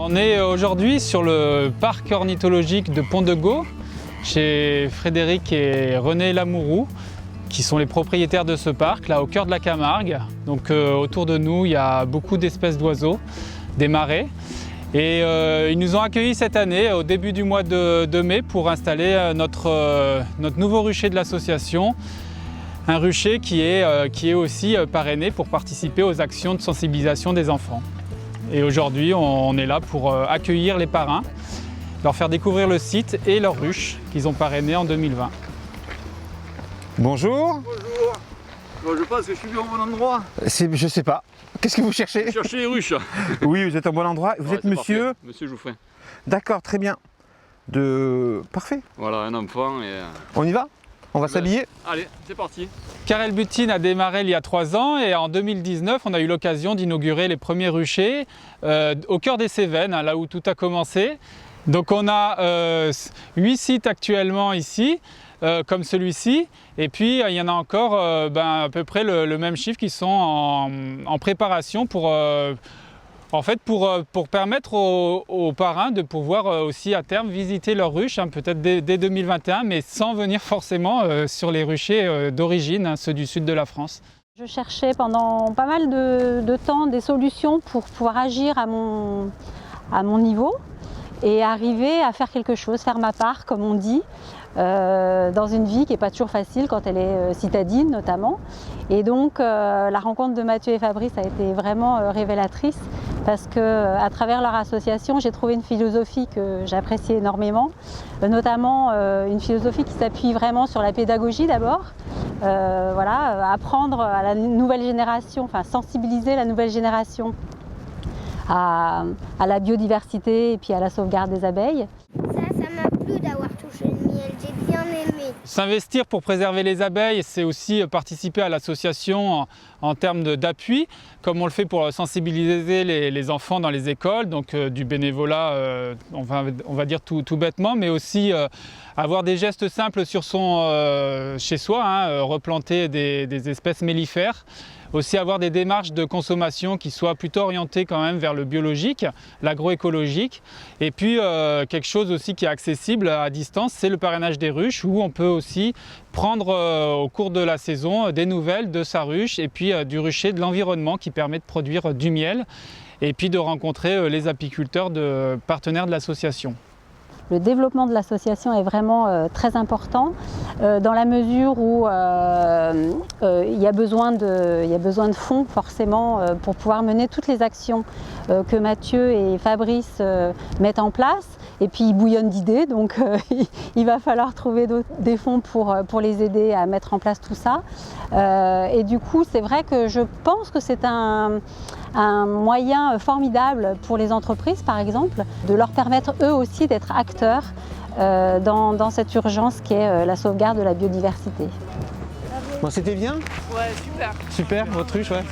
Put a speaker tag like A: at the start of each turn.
A: On est aujourd'hui sur le parc ornithologique de Pont-de-Gau, chez Frédéric et René Lamourou, qui sont les propriétaires de ce parc, là au cœur de la Camargue. Donc autour de nous, il y a beaucoup d'espèces d'oiseaux, des marais. Et ils nous ont accueillis cette année, au début du mois de mai, pour installer notre nouveau rucher de l'association. Un rucher qui est aussi parrainé pour participer aux actions de sensibilisation des enfants. Et aujourd'hui, on est là pour accueillir les parrains, leur faire découvrir le site et leur ruche qu'ils ont parrainé en 2020.
B: Bonjour.
C: Bonjour. Bon, je pense que je suis bien au bon endroit.
B: Je sais pas. Qu'est-ce que vous cherchez?
C: Je cherche les ruches.
B: Oui, vous êtes au bon endroit. Vous êtes monsieur
C: parfait. Monsieur Jouffrin.
B: D'accord, très bien. Parfait.
C: Voilà, un enfant et...
B: On y va? On va s'habiller?
C: Allez, c'est parti.
A: Carrel Butine a démarré il y a 3 ans et en 2019, on a eu l'occasion d'inaugurer les premiers ruchers au cœur des Cévennes, là où tout a commencé. Donc on a 8 sites actuellement ici, comme celui-ci, et puis il y en a encore à peu près le même chiffre qui sont en préparation pour permettre aux parrains de pouvoir aussi à terme visiter leurs ruches, peut-être dès 2021, mais sans venir forcément sur les ruchers d'origine, ceux du sud de la France.
D: Je cherchais pendant pas mal de temps des solutions pour pouvoir agir à mon niveau et arriver à faire quelque chose, faire ma part, comme on dit, dans une vie qui n'est pas toujours facile quand elle est citadine notamment. Et donc la rencontre de Mathieu et Fabrice a été vraiment révélatrice parce qu'à travers leur association, j'ai trouvé une philosophie que j'apprécie énormément, notamment une philosophie qui s'appuie vraiment sur la pédagogie d'abord, apprendre à la nouvelle génération, sensibiliser la nouvelle génération à la biodiversité et puis à la sauvegarde des abeilles.
E: Ça m'a plu d'avoir touché le miel, j'ai bien aimé.
A: S'investir pour préserver les abeilles, c'est aussi participer à l'association en termes d'appui, comme on le fait pour sensibiliser les enfants dans les écoles, donc du bénévolat, on va dire tout bêtement, mais aussi avoir des gestes simples sur chez soi, replanter des espèces mellifères. Aussi avoir des démarches de consommation qui soient plutôt orientées quand même vers le biologique, l'agroécologique. Et puis quelque chose aussi qui est accessible à distance, c'est le parrainage des ruches, où on peut aussi prendre au cours de la saison des nouvelles de sa ruche et puis du rucher, de l'environnement qui permet de produire du miel et puis de rencontrer les apiculteurs partenaires de l'association.
D: Le développement de l'association est vraiment très important dans la mesure où il y a besoin de fonds forcément pour pouvoir mener toutes les actions que Mathieu et Fabrice mettent en place. Et puis ils bouillonnent d'idées, donc il va falloir trouver des fonds pour les aider à mettre en place tout ça. Et du coup, c'est vrai que je pense que c'est un moyen formidable pour les entreprises, par exemple, de leur permettre eux aussi d'être acteurs dans cette urgence qui est la sauvegarde de la biodiversité.
B: Bon, c'était bien?
F: Ouais, super.
B: Super, votre ruche, ouais.